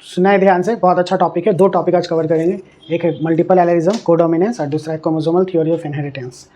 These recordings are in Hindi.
सुना है ध्यान से, बहुत अच्छा टॉपिक है। दो टॉपिक आज कवर करेंगे, एक है मल्टीपल एलेलिज्म कोडोमिनेंस और दूसरा है chromosomal theory of inheritance.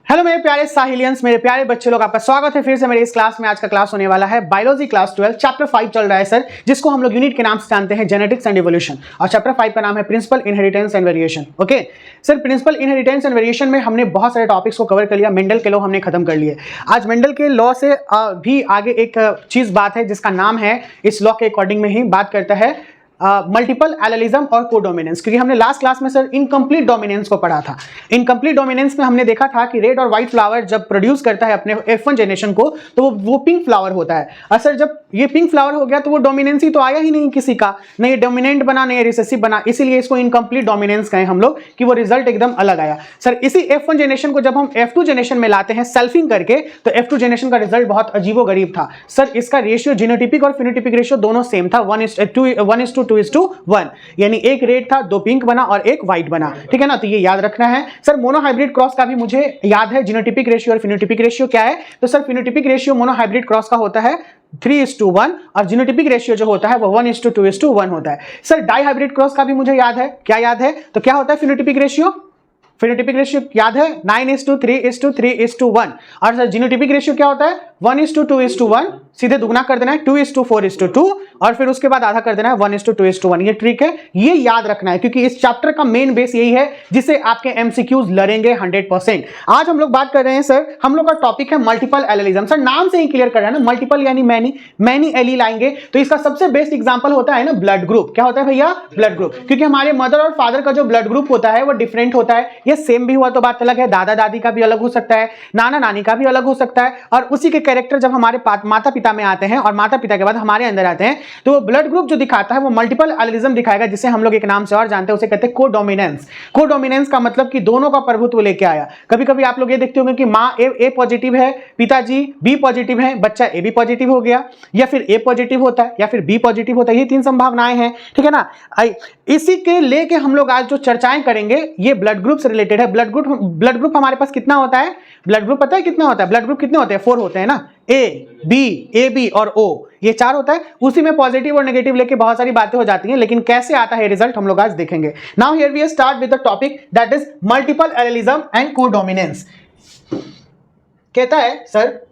Hello मेरे प्यारे साहिलियंस, मेरे प्यारे बच्चे लोग, आपका स्वागत है फिर से मेरे इस क्लास में। आज का क्लास होने वाला है बायोलॉजी क्लास 12 चैप्टर 5 चल रहा है सर, जिसको हम लोग यूनिट के नाम से जानते हैं जेनेटिक्स एंड इवोल्यूशन, और चैप्टर 5 का नाम है principle inheritance and variation. Okay sir, principle inheritance and variation में हमने बहुत सारे टॉपिक्स को कवर कर लिया। मेंडल के लॉ हमने खत्म कर लिए। आज मेंडल के लॉ से भी आगे एक चीज बात है जिसका नाम है, इस लॉ के अकॉर्डिंग में ही बात करता है मल्टीपल एलेलिज्म और कोडोमिनेंस। क्योंकि हमने लास्ट क्लास में सर इनकम्प्लीट डोमिनेंस को पढ़ा था। इनकम्प्लीट डोमिनेंस में हमने देखा था कि रेड और व्हाइट फ्लावर जब प्रोड्यूस करता है अपने F1 जनरेशन को, तो वो पिंक फ्लावर होता है। और सर जब ये पिंक फ्लावर हो गया तो वो डोमिनेंस ही तो आया ही नहीं किसी का, नहीं ये डोमिनेंट बना नहीं रिसेसिव बना, इसीलिए इसको इनकम्प्लीट डोमिनेंस कहें हम लोग कि वो रिजल्ट एकदम अलग आया। सर इसी F1 जनरेशन को जब हम F2 जनरेशन में लाते हैं सेल्फिंग करके, तो F2 जनरेशन का रिजल्ट बहुत अजीबोगरीब था। सर इसका रेशियो जीनोटिपिक और फिनोटिपिक रेशियो दोनों सेम था, 1:2:1, यानी एक रेड था, दो पिंक बना और एक व्हाइट बना। ठीक है ना, तो ये याद रखना है। सर मोनोहाइब्रिड क्रॉस का भी मुझे याद है, जीनोटिपिक रेशियो और फिनोटिपिक रेशियो क्या है। तो sir phenotypic ratio monohybrid cross का होता है 3:1 और जीनोटिपिक रेशियो जो होता है वो 1:2:1 होता है। सर डाइहाइब्रिड क्रॉस का भी मुझे याद है, क्या याद है, तो क्या होता है फिनोटिपिक रेशियो, फिनोटिपिक रेशियो याद है 9:3:3:1। और सर जीनोटिपिक रेशियो क्या होता है 1:2:1, सीधे दुगना कर देना है 2:4:2 और फिर उसके बाद आधा कर देना है 1:2:1। ये ट्रिक है, ये याद रखना है, क्योंकि इस चैप्टर का मेन बेस यही है जिसे आपके एमसीक्यूज लड़ेंगे 100%। आज हम लोग बात कर रहे हैं सर, हम लोग का टॉपिक है मल्टीपल एलेलिज्म। सर नाम से ही क्लियर कर रहा है ना, मल्टीपल यानी मैनी एलील आएंगे। तो इसका सबसे बेस्ट एग्जांपल होता है ना ब्लड ग्रुप। क्या होता है भैया, ब्लड ग्रुप। क्योंकि हमारे मदर और फादर का जो ब्लड ग्रुप होता है वो डिफरेंट होता है। ये सेम भी हुआ तो बात अलग है, दादा दादी का भी अलग हो सकता है, नाना नानी का भी अलग हो सकता है। और उसी के कैरेक्टर जब हमारे माता पिता में आते हैं और माता पिता के बाद हमारे अंदर आते हैं, तो वो ब्लड ग्रुप जो दिखाता है वो मल्टीपल एलेलिज्म दिखाएगा, जिसे हम लोग एक नाम से और जानते हैं, उसे कहते हैं कोडोमिनेंस। कोडोमिनेंस का मतलब कि दोनों का प्रभुत्व लेके आया। कभी कभी आप लोग ये देखते होंगे कि माँ ए पॉजिटिव है, पिताजी बी पॉजिटिव है, बच्चा ए बी पॉजिटिव हो गया, या फिर ए पॉजिटिव होता है या फिर बी पॉजिटिव होता है। ये तीन संभावनाएं हैं, ठीक है ना। इसी के लेके हम लोग आज जो चर्चाएं करेंगे ये ब्लड ग्रुप से रिलेटेड है। ब्लड ग्रुप हमारे पास कितना होता है, ब्लड ग्रुप पता है कितना होता है, ब्लड ग्रुप कितने होते हैं, 4 होते हैं ना, ए बी और ओ, ये 4 होता है। उसी में पॉजिटिव और नेगेटिव लेके बहुत सारी बातें हो जाती हैं, लेकिन कैसे आता है रिजल्ट हम लोग आज देखेंगे। Now here we start with the topic that is multiple allelism and codominance. कहता है सर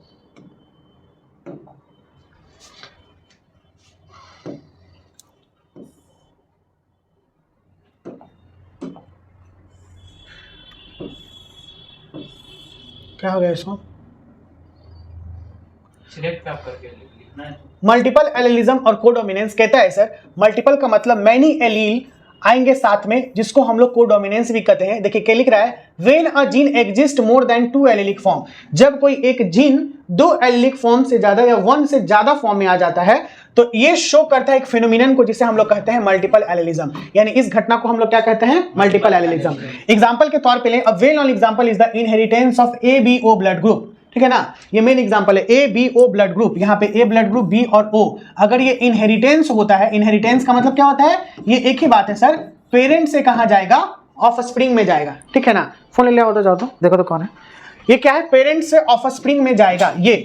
क्या हो गया इसको, मल्टीपल एलेलिज्म और कोडोमिनेंस। कहता है सर मल्टीपल का मतलब मैनी एलील आएंगे साथ में, जिसको हम लोग कोडोमिनेंस भी कहते हैं। देखिए क्या लिख रहा है, when a gene exist more than 2 allylic form. जब कोई एक जीन 2 एलिलिक फॉर्म से ज्यादा या 1 से ज्यादा फॉर्म में आ जाता है, तो ये शो करता है एक फिनोमिनन को, जिसे हम लोग कहते हैं मल्टीपल एलेलिज्म। यानी इस घटना को हम लोग क्या कहते हैं, मल्टीपल एलेलिज्म। एग्जांपल के तौर पे लें, a well known example is the inheritance of ABO blood group. ठीक है ना, ये मेन एग्जांपल है ABO ब्लड ग्रुप। यहाँ पे A ब्लड ग्रुप, B और O, अगर ये इनहेरिटेंस होता है, इनहेरिटेंस का मतलब क्या होता है, ये एक ही बात है सर, पेरेंट से कहां जाएगा, ऑफस्प्रिंग में जाएगा। ठीक है ना, फोन ले लिया होता, जाओ तो देखो तो कौन है, ये क्या है, पेरेंट से ऑफस्प्रिंग में जाएगा। ये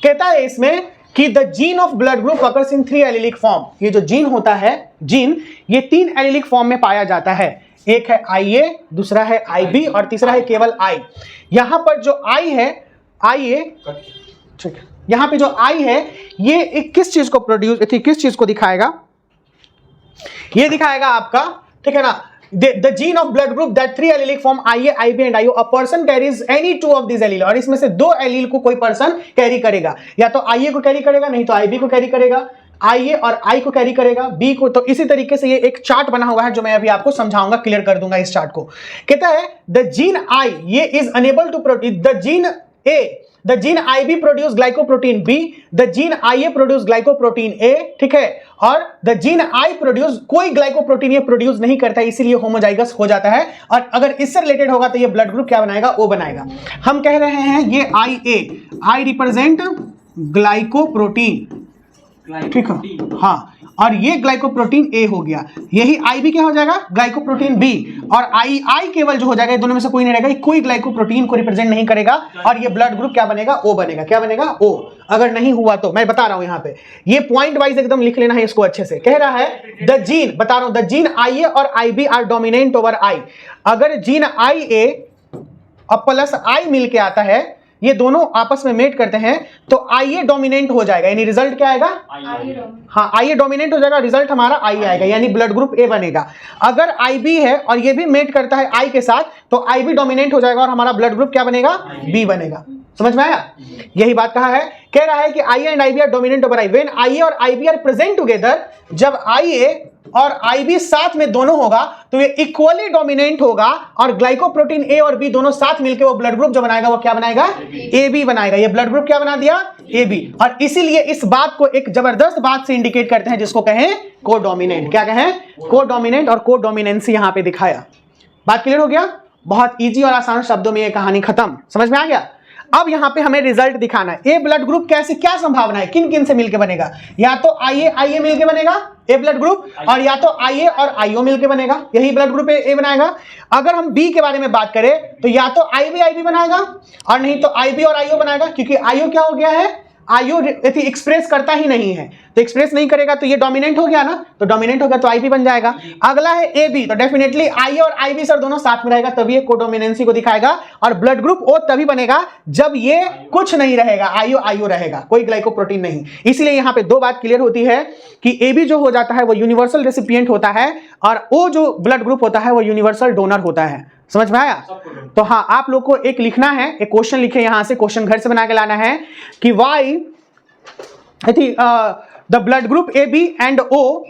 कहता है इसमें कि the gene of blood group occurs in 3 allylic form. ये जो जीन होता है, जीन ये 3 एलिलिक फॉर्म में पाया जाता है। एक है IA, दूसरा है IB और तीसरा है केवल I। यहां पर जो I है, IA, ठीक है, यहां पे जो I है ये किस चीज को प्रोड्यूस, किस चीज को दिखाएगा, ये दिखाएगा आपका, ठीक है ना, the gene of blood group that 3 allelic form IA, IB and IO, a person carries any 2 of these allele। और इसमें से 2 एलील को कोई पर्सन कैरी करेगा, या तो IA को कैरी करेगा, नहीं तो IB को कैरी करेगा, IA और I को कैरी करेगा, B को। तो इसी तरीके से ये एक चार्ट बना हुआ है जो मैं अभी आपको समझाऊंगा, क्लियर कर दूंगा इस चार्ट को। कहता है द जीन I ये is unable to produce, the gene A, the gene IB produce glycoprotein B, the gene IA produce glycoprotein A, ठीक है, और the gene I produce कोई ग्लाइकोप्रोटीन ये प्रोड्यूस नहीं करता है, इसीलिए होमोजाइगस हो जाता है। और अगर इससे रिलेटेड होगा तो ये ब्लड ग्रुप क्या बनाएगा, O बनाएगा। हम कह रहे हैं ये IA, I रिप्रेजेंट ग्लाइकोप्रोटीन, ठीक है, हाँ, और ये ग्लाइकोप्रोटीन ए हो गया, यही आई भी क्या हो जाएगा, ग्लाइकोप्रोटीन बी, और आई आई केवल जो हो जाएगा, दोनों में से कोई नहीं रहेगा, कोई ग्लाइकोप्रोटीन को रिप्रेजेंट नहीं करेगा, और ये ब्लड ग्रुप क्या बनेगा, ओ बनेगा। क्या बनेगा, ओ। अगर नहीं हुआ तो मैं बता रहा हूं, यहां पे ये पॉइंट वाइज एकदम लिख लेना है इसको अच्छे से। कह रहा है द जीन, बता रहा हूं, द जीन आई ए और I B are dominant over I. अगर जीन आई ए और प्लस आई मिल के आता है, ये दोनों आपस में मेट करते हैं, तो आई ए डोमिनेंट हो जाएगा, यानी रिजल्ट क्या आएगा, हाँ, आई ए डोमिनेंट हो जाएगा, रिजल्ट हमारा आई आएगा, यानी ब्लड ग्रुप ए बनेगा। अगर आई बी है और ये भी मेट करता है आई के साथ, तो आई बी डोमिनेंट हो जाएगा और हमारा ब्लड ग्रुप क्या बनेगा, बी बनेगा। समझ में आया, यही बात कहा है। कह रहा है कि I and I B are dominant over I when I A और I B are present together. जब आई ए और आई बी साथ में दोनों होगा तो ये इक्वली डोमिनेंट होगा, और ग्लाइकोप्रोटीन ए और बी दोनों साथ मिलकर वो ब्लड ग्रुप जो बनाएगा वो क्या बनाएगा, ए बी बनाएगा। ये ब्लड ग्रुप क्या बना दिया, ए बी। और इसीलिए इस बात को एक जबरदस्त बात से इंडिकेट करते हैं, जिसको कहें कोडोमिनेंट। क्या कहें, कोडोमिनेंट, और कोडोमिनेंसी यहां पे दिखाया। बात क्लियर हो गया, बहुत इजी और आसान शब्दों में ये कहानी खत्म। समझ में आ गया। अब यहां पे हमें रिजल्ट दिखाना है। ए ब्लड ग्रुप कैसे, क्या संभावना है, किन किन से मिलके बनेगा, या तो आई ए मिलके बनेगा ए ब्लड ग्रुप, और या तो आई ए और आईओ मिलके बनेगा, यही ब्लड ग्रुप ए बनाएगा। अगर हम बी के बारे में बात करें तो या तो आई बी बनाएगा, और नहीं तो आई बी और आईओ बनाएगा, क्योंकि आईओ क्या हो गया है, आईओ एक्सप्रेस करता ही नहीं है, तो एक्सप्रेस नहीं करेगा तो ये डोमिनेंट हो गया ना, तो डोमिनेंट हो गया तो आईबी बन जाएगा। अगला है ए बी, तो डेफिनेटली आई और आई बी सर दोनों साथ में रहेगा, तभी ये कोडोमिनेंसी को दिखाएगा। और ब्लड ग्रुप ओ तभी बनेगा जब ये कुछ नहीं रहेगा, आईओ रहेगा, कोई ग्लाइकोप्रोटीन नहीं। इसलिए यहां पे दो बात क्लियर होती है कि ए बी जो हो जाता है वो यूनिवर्सल रेसिपिएंट होता है, और ओ जो ब्लड ग्रुप होता है वो यूनिवर्सल डोनर होता है। समझ में आया। तो हाँ, आप लोग को एक लिखना है, एक क्वेश्चन लिखे यहां से, क्वेश्चन घर से बना के लाना है कि why the blood group A B and O,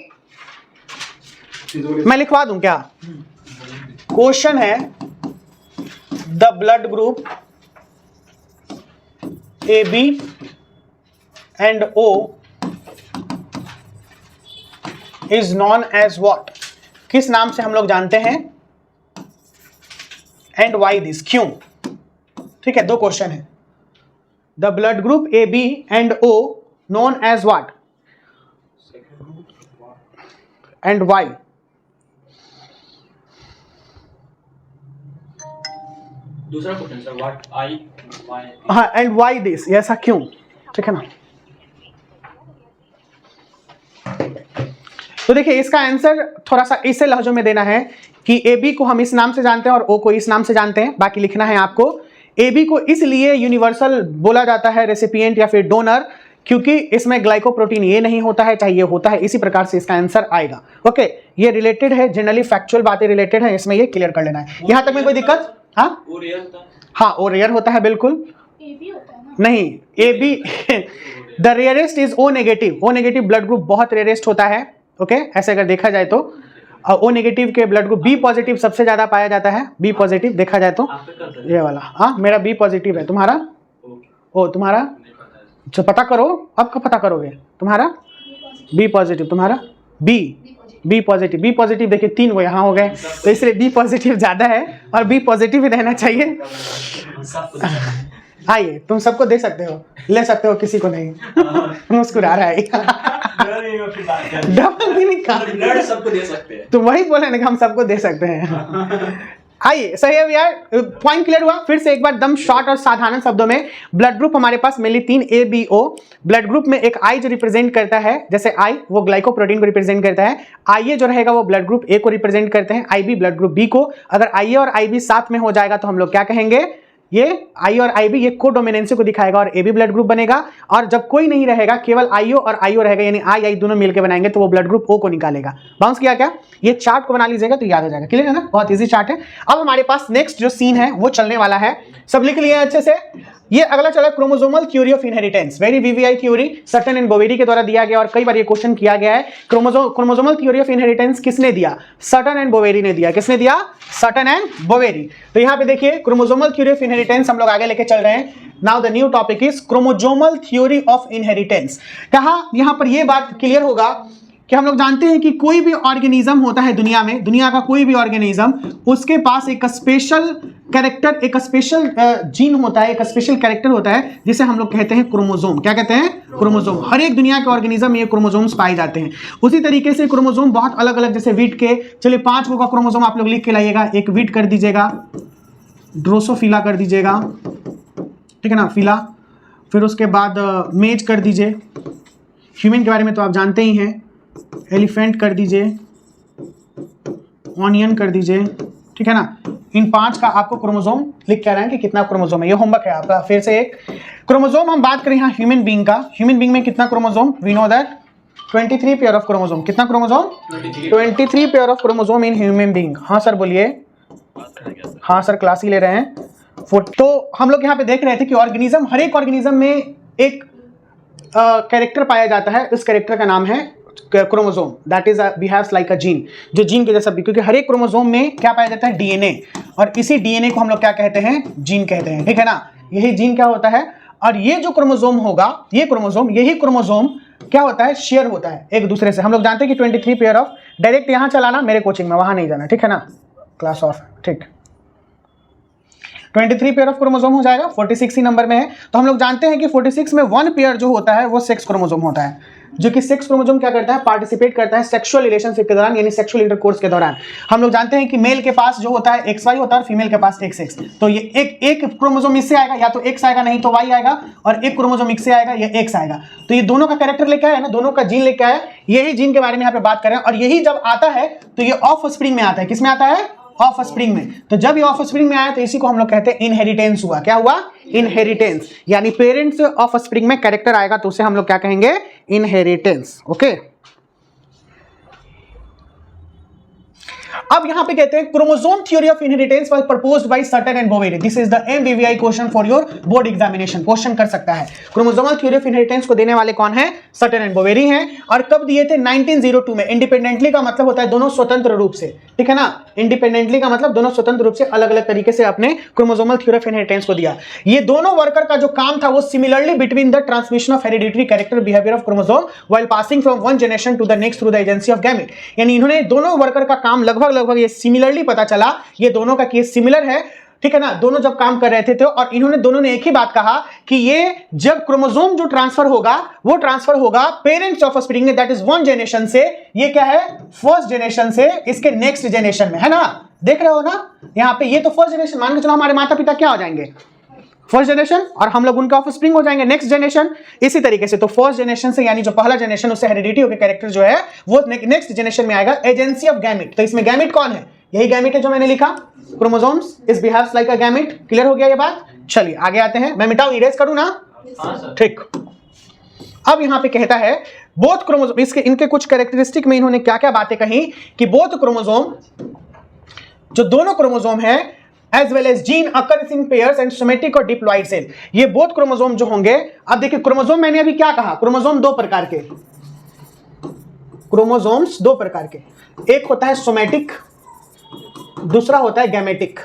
मैं लिखवा दूं क्या, क्वेश्चन है the blood group A B and O is known as what, किस नाम से हम लोग जानते हैं, एंड वाई दिस, क्यों। ठीक है, दो क्वेश्चन है। The blood group A B and O known as what and why. दूसरा question sir, what I why, हाँ, एंड वाई दिस, ऐसा क्यों। ठीक है ना। तो देखिए इसका आंसर थोड़ा सा इसे लहजों में देना है कि ए बी को हम इस नाम से जानते हैं और ओ को इस नाम से जानते हैं। बाकी लिखना है आपको, ए बी को इसलिए यूनिवर्सल बोला जाता है, रेसिपिएंट या फिर डोनर, क्योंकि इसमें ग्लाइकोप्रोटीन ये नहीं होता है, चाहे ये होता है। इसी प्रकार से इसका आंसर आएगा। ओके, ये रिलेटेड है, जनरली फैक्चुअल बातें रिलेटेड है, इसमें ये क्लियर कर लेना है। यहां तक में कोई दिक्कत। हाँ, हाँ, वो रेयर होता है, बिल्कुल नहीं। A B the rarest is O negative. O negative blood group बहुत रेयरेस्ट होता है। ओके, ऐसे अगर देखा जाए तो ओ नेगेटिव के ब्लड ग्रुप, बी पॉजिटिव सबसे ज्यादा पाया जाता है। बी पॉजिटिव देखा जाए तो ये वाला, हाँ मेरा बी पॉजिटिव है। तुम्हारा ओ, तुम्हारा जो पता करो, अब कब पता करोगे, तुम्हारा बी पॉजिटिव, तुम्हारा बी पॉजिटिव। बी पॉजिटिव देखिए 3 वो यहाँ हो गए, तो इसलिए बी पॉजिटिव ज्यादा है और बी पॉजिटिव ही रहना चाहिए। आइए, तुम सबको दे सकते हो, ले सकते हो, किसी को नहीं। मुस्कुरा रहा है। डबल मीनिंग का ब्लड सबको दे सकते हैं, तुम वही बोले ना कि हम सबको दे सकते हैं। आइए, सही है यार, पॉइंट क्लियर हुआ। फिर से एक बार दम शॉर्ट और साधारण शब्दों में, ब्लड ग्रुप हमारे पास mainly 3 A B O. Blood group में एक आई जो रिप्रेजेंट करता है, जैसे आई वो ग्लाइकोप्रोटीन को रिप्रेजेंट करता है, आई ए जो रहेगा वो ब्लड ग्रुप ए को रिप्रेजेंट करते हैं, आई बी ब्लड ग्रुप बी को। अगर आई ए और आई बी साथ में हो जाएगा तो हम लोग क्या कहेंगे, ये आई और आई बी ये कोडोमिनेंसी को दिखाएगा और ए बी ब्लड ग्रुप बनेगा। और जब कोई नहीं रहेगा, केवल आईओ और आईओ रहेगा, यानी आई आई दोनों मिलकर बनाएंगे, तो वो ब्लड ग्रुप ओ को निकालेगा। बाउंस किया क्या, ये चार्ट को बना लीजिएगा तो याद हो जाएगा। क्लियर है ना, बहुत इजी चार्ट है। अब हमारे पास नेक्स्ट जो सीन है वो चलने वाला है, सब लिख लिए अच्छे से। ये अगला चला chromosomal theory of inheritance, very VVI theory, Sutton and Boveri के द्वारा दिया गया और कई बार ये क्वेश्चन किया गया है। क्रोमोसोमल थ्योरी ऑफ इनहेरिटेंस किसने दिया, सटन एंड बोवेरी ने दिया। किसने दिया, सटन एंड बोवेरी। तो यहाँ पे देखिए क्रोमोसोमल थ्योरी ऑफ इनहेरिटेंस हम लोग आगे लेके चल रहे हैं। Now the new topic is chromosomal theory of inheritance. यहाँ पर ये बात क्लियर होगा कि हम लोग जानते हैं कि कोई भी ऑर्गेनिज्म होता है दुनिया में, दुनिया का कोई भी ऑर्गेनिज्म, उसके पास एक स्पेशल कैरेक्टर, एक स्पेशल जीन होता है, एक स्पेशल कैरेक्टर होता है जिसे हम लोग कहते हैं क्रोमोसोम। क्या कहते हैं? क्रोमोसोम। हर एक दुनिया के ऑर्गेनिज्म में ये क्रोमोसोम्स पाए जाते हैं। उसी तरीके से क्रोमोसोम बहुत अलग अलग, जैसे वीट के, चलिए 5 का क्रोमोसोम आप लोग लिख के लाइएगा। एक वीट कर दीजिएगा, ड्रोसोफिला कर दीजिएगा, ठीक है ना, फिला। फिर उसके बाद मेज कर दीजिए। ह्यूमन के बारे में तो आप जानते ही हैं। एलिफेंट कर दीजिए, ऑनियन कर दीजिए, ठीक है ना। इन 5 का आपको क्रोमोसोम लिख के आ रहे हैं कि कितना क्रोमोसोम है, ये होमवर्क है आपका। फिर से एक क्रोमोसोम हम बात करें यहाँ ह्यूमन बीइंग का। ह्यूमन बीइंग में कितना chromosome? We know that 23 pair of chromosome. कितना chromosome? 23 pair of chromosome in human being. हाँ सर बोलिए। हाँ सर क्लास ही ले रहे हैं। तो हम लोग यहाँ पे देख रहे थे कि ऑर्गेनिज्म, हर एक ऑर्गेनिज्म में एक कैरेक्टर पाया जाता है। इस कैरेक्टर का नाम है chromosome, that is behaves like a gene, जो जीन के जैसा भी, क्योंकि हर एक क्रोमोसोम में क्या पाया जाता है? डीएनए, और इसी डीएनए को हम लोग क्या कहते हैं? जीन कहते हैं, ठीक है ना। यही जीन क्या होता है, और ये जो क्रोमोसोम होगा, ये क्रोमोसोम, यही क्रोमोसोम क्या होता है? शेयर होता है एक दूसरे से। हम लोग जानते हैं कि 23 पेयर ऑफ, डायरेक्ट यहाँ चलाना मेरे कोचिंग में, वहां नहीं जाना, ठीक है ना, क्लास ऑफ, ठीक। 23 पेयर ऑफ क्रोमोसोम हो जाएगा, 46 ही नंबर में है। तो हम लोग जानते हैं कि 46 में 1 पेयर जो होता है वो सेक्स क्रोमोसोम होता है, जो कि सेक्स क्रोमोसोम क्या करता है? पार्टिसिपेट करता है सेक्सुअल रिलेशनशिप के दौरान, यानी सेक्सुअल इंटरकोर्स के दौरान। हम लोग जानते हैं कि मेल के पास जो होता है XY होता है और फीमेल के पास XX। तो ये एक क्रोमोसोम इससे आएगा, या तो X आएगा, नहीं तो Y आएगा, और एक क्रोमोसोम इससे आएगा, ये X आएगा। तो ये दोनों का कैरेक्टर लेके आया है ना, दोनों का जीन लेके आया है। यही जीन के बारे में यहाँ पे बात कर रहे हैं, और यही जब आता है तो ये ऑफ स्प्रिंग में आता है। किस में आता है? ऑफ स्प्रिंग में। तो जब ये ऑफ स्प्रिंग में आया तो इसी को हम लोग कहते हैं इनहेरिटेंस हुआ। क्या हुआ? इनहेरिटेंस, यानी पेरेंट्स ऑफ स्प्रिंग में कैरेक्टर आएगा तो उसे हम लोग क्या कहेंगे? इनहेरिटेंस। ओके, अब यहां पे कहते हैं chromosome theory of inheritance was proposed by Sutton and Boveri. This is the MVVI question for your board examination. Question कर सकता है। क्रोमोसोमल थ्योरी ऑफ इनहेरिटेंस को देने वाले कौन है? सटन एंड बोवेरी हैं। और कब दिए थे? 1902 में। इंडिपेंडेंटली का मतलब होता है दोनों स्वतंत्र रूप से, ठीक है ना। इंडिपेंडेंटली का मतलब दोनों स्वतंत्र रूप से अलग अलग तरीके से अपने क्रोमोसोमल थ्योरी ऑफ इनहेरिटेंस को दिया। ये दोनों वर्कर का जो काम था वो similarly between the transmission of hereditary character behaviour of chromosome while passing from one generation to the next through the agency of gamete. यानी इन्होंने दोनों वर्कर का काम लगभग ये सिमिलरली पता चला, ये दोनों का केस सिमिलर है, ठीक है ना। दोनों जब काम कर रहे थे तो, और इन्होंने दोनों ने एक ही बात कहा कि ये जब क्रोमोसोम जो ट्रांसफर होगा वो ट्रांसफर होगा पेरेंट्स ऑफ स्प्रिंग में, दैट इज वन जनरेशन से, ये क्या है? फर्स्ट जनरेशन से इसके नेक्स्ट जनरेशन में, है ना। देख रहे हो ना यहां पे, ये तो फर्स्ट जनरेशन, मान के चलो हमारे माता पिता क्या हो जाएंगे? फर्स्ट जनरेशन, और हम लोग उनका ऑफस्प्रिंग हो जाएंगे नेक्स्ट जनरेशन। इसी तरीके से तो फर्स्ट जनरेशन से, यानी जो पहला जनरेशन, उससे हेरिडिटी होकर कैरेक्टर जो है वो नेक्स्ट जनरेशन में आएगा, एजेंसी ऑफ गैमेट। तो इसमें गैमेट कौन है? यही गैमेट है जो मैंने लिखा, chromosomes is behaves like a gamete. Clear हो गया ये बात? चलिए आगे आते हैं। मैं मिटाऊं, इरेज करूं ना? ठीक। अब यहां पे कहता है बोथ क्रोमोसोम, इसके इनके कुछ कैरेक्टरिस्टिक में इन्होंने क्या क्या बातें कही कि बोथ क्रोमोसोम, जो दोनों क्रोमोसोम है, as well as gene occurs in pairs and somatic और डिप्लॉइड सेल। ये बोथ क्रोमोसोम जो होंगे, अब देखिए क्रोमोसोम मैंने अभी क्या कहा? क्रोमोसोम दो प्रकार के, क्रोमोसोम्स दो प्रकार के, एक होता है सोमेटिक, दूसरा होता है गैमेटिक।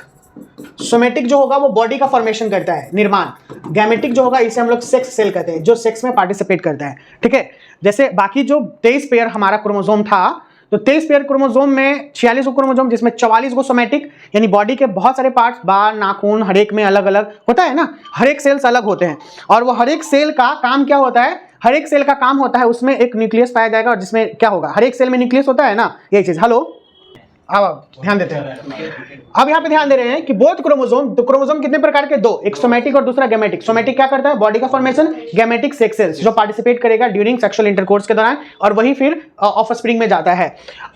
सोमेटिक जो होगा वो बॉडी का फॉर्मेशन करता है, निर्माण। गैमेटिक जो होगा इसे हम लोग सेक्स सेल कहते हैं, जो सेक्स में पार्टिसिपेट करता है, ठीक है। जैसे बाकी जो 23 पेयर हमारा क्रोमोसोम था, तो 23 पेयर क्रोमोसोम में 46 क्रोमोसोम, जिसमें 44 को सोमेटिक, यानी बॉडी के बहुत सारे पार्ट्स, बाल, नाखून, हर एक में अलग अलग होता है ना, हर एक सेल्स अलग होते हैं। और वो हर एक सेल का काम क्या होता है? हर एक सेल का काम होता है, उसमें एक न्यूक्लियस पाया जाएगा, और जिसमें क्या होगा? हर एक सेल में न्यूक्लियस होता है ना, यही चीज। हेलो, अब ध्यान देते हैं। अब यहां पे ध्यान दे रहे हैं कि बोथ क्रोमोसोम, तो क्रोमोसोम कितने प्रकार के? दो, एक सोमेटिक और दूसरा गैमेटिक। सोमेटिक क्या करता है? बॉडी का फॉर्मेशन। गैमेटिक सेक्स सेल्स जो पार्टिसिपेट करेगा ड्यूरिंग सेक्सुअल इंटरकोर्स के दौरान, और वही फिर ऑफस्प्रिंग में जाता है।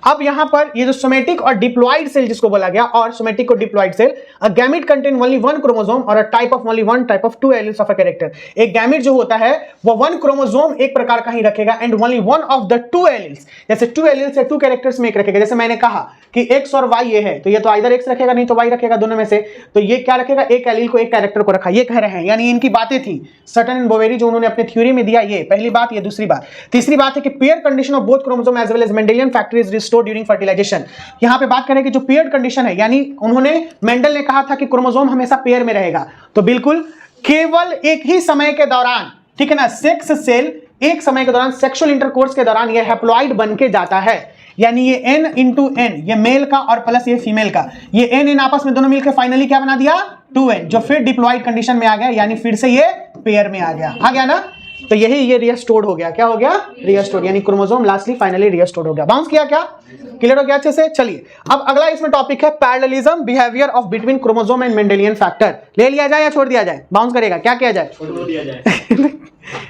अब यहां पर ये जो सोमेटिक और डिप्लॉइड सेल जिसको बोला गया, और सोमेटिक और diploid cell, a gamete contain only one chromosome और a type of only one type of two alleles of a character. एक गैमेट जो होता है वो वन क्रोमोसोम एक प्रकार का ही रखेगा, and only one of the two alleles, जैसे टू एलील्स या टू कैरेक्टर्स में एक रखेगा। जैसे मैंने कहा कि एक्स और वाई ये है, तो ये तो आइदर एक्स रखेगा, नहीं तो वाई रखेगा, दोनों में से। तो ये क्या रखेगा? एक एलील को, एक कैरेक्टर को रखा। ये कह रहे हैं, यानी इनकी बातें थी सटन एंड बोवेरी जो उन्होंने अपने थ्योरी में दिया। ये पहली बात, ये दूसरी बात। तीसरी बात है कि pair condition of both chromosome as well as Mendelian factor is restored during fertilisation. यहां पे बात करें कि जो पेयर कंडीशन है, यानी उन्होंने, मेंडल ने कहा था कि क्रोमोसोम हमेशा पेयर में रहेगा, तो बिल्कुल केवल एक ही समय के दौरान, ठीक है ना, सेक्स सेल एक समय के दौरान सेक्सुअल इंटरकोर्स के दौरान ये हैप्लॉइड बन के जाता है, यानी ये n इंटू एन, ये मेल का और प्लस ये फीमेल का, ये n आपस में दोनों मिलकर फाइनली क्या बना दिया 2n, जो फिर डिप्लॉइड कंडीशन में आ गया, यानी फिर से ये पेयर में आ गया ना। तो यही ये रीस्टोर्ड हो गया, क्या हो गया रीस्टोर्ड, यानी क्रोमोसोम लास्टली फाइनली रीस्टोर्ड हो गया। बाउंस किया क्या, क्लियर हो गया अच्छे से। चलिए अब अगला इसमें टॉपिक है parallelism behaviour of between chromosome and Mendelian factor. ले लिया जाए या छोड़ दिया जाए, बाउंस करेगा, क्या किया जाए, छोड़ दिया जाए।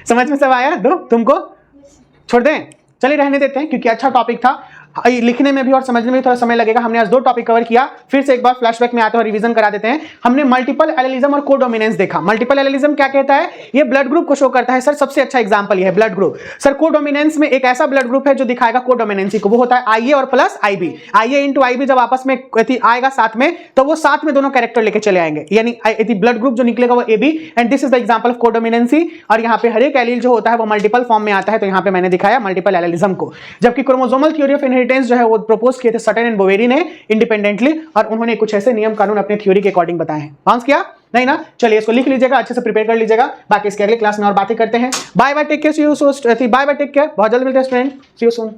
समझ में सब आया, दो तुमको छोड़ दें, चलिए रहने देते हैं क्योंकि अच्छा टॉपिक था, लिखने में भी और समझने में भी थोड़ा समय लगेगा। हमने आज 2 टॉपिक कवर किया, फिर से एक बार फ्लैशबैक में आते हैं और रिवीजन करा देते हैं। हमने मल्टीपल एलेलिज्म और कोडोमिनेंस देखा। मल्टीपल एलेलिज्म क्या कहता है, ये ब्लड ग्रुप को शो करता है। सर सबसे अच्छा एग्जांपल ये है ब्लड ग्रुप। सर कोडोमिनेंस में एक ऐसा ब्लड ग्रुप है जो दिखाएगा कोडोमिनेंसी को, वो होता है IA और plus IB। IA into IB जब आपस में आएगा साथ में, तो वो साथ में दोनों कैरेक्टर लेके चले आएंगे, यानी ब्लड ग्रुप जो निकलेगा वो AB, and this is the example of codominancy. और यहाँ पे हर एक एलील जो होता है वो मल्टीपल फॉर्म में आता है, तो यहाँ पे मैंने दिखाया मल्टीपल एलेलिज्म को। जबकि क्रोमोसोमल थ्योरी ऑफ इनहेरिटेंस जो है वो प्रपोज किए थे सटन एंड बोवेरी ने इंडिपेंडेंटली, और उन्होंने कुछ ऐसे नियम कानून अपने थ्योरी के अकॉर्डिंग बताए हैं। बाउंस किया नहीं ना, चलिए इसको लिख लीजिएगा, अच्छे से प्रिपेयर कर लीजिएगा, बाकी इसके अगले क्लास में और बातें करते हैं। Bye bye, take care, see you soon, bye bye, take care, बहुत जल्द मिलते हैं स्टूडेंट, सी यू सून।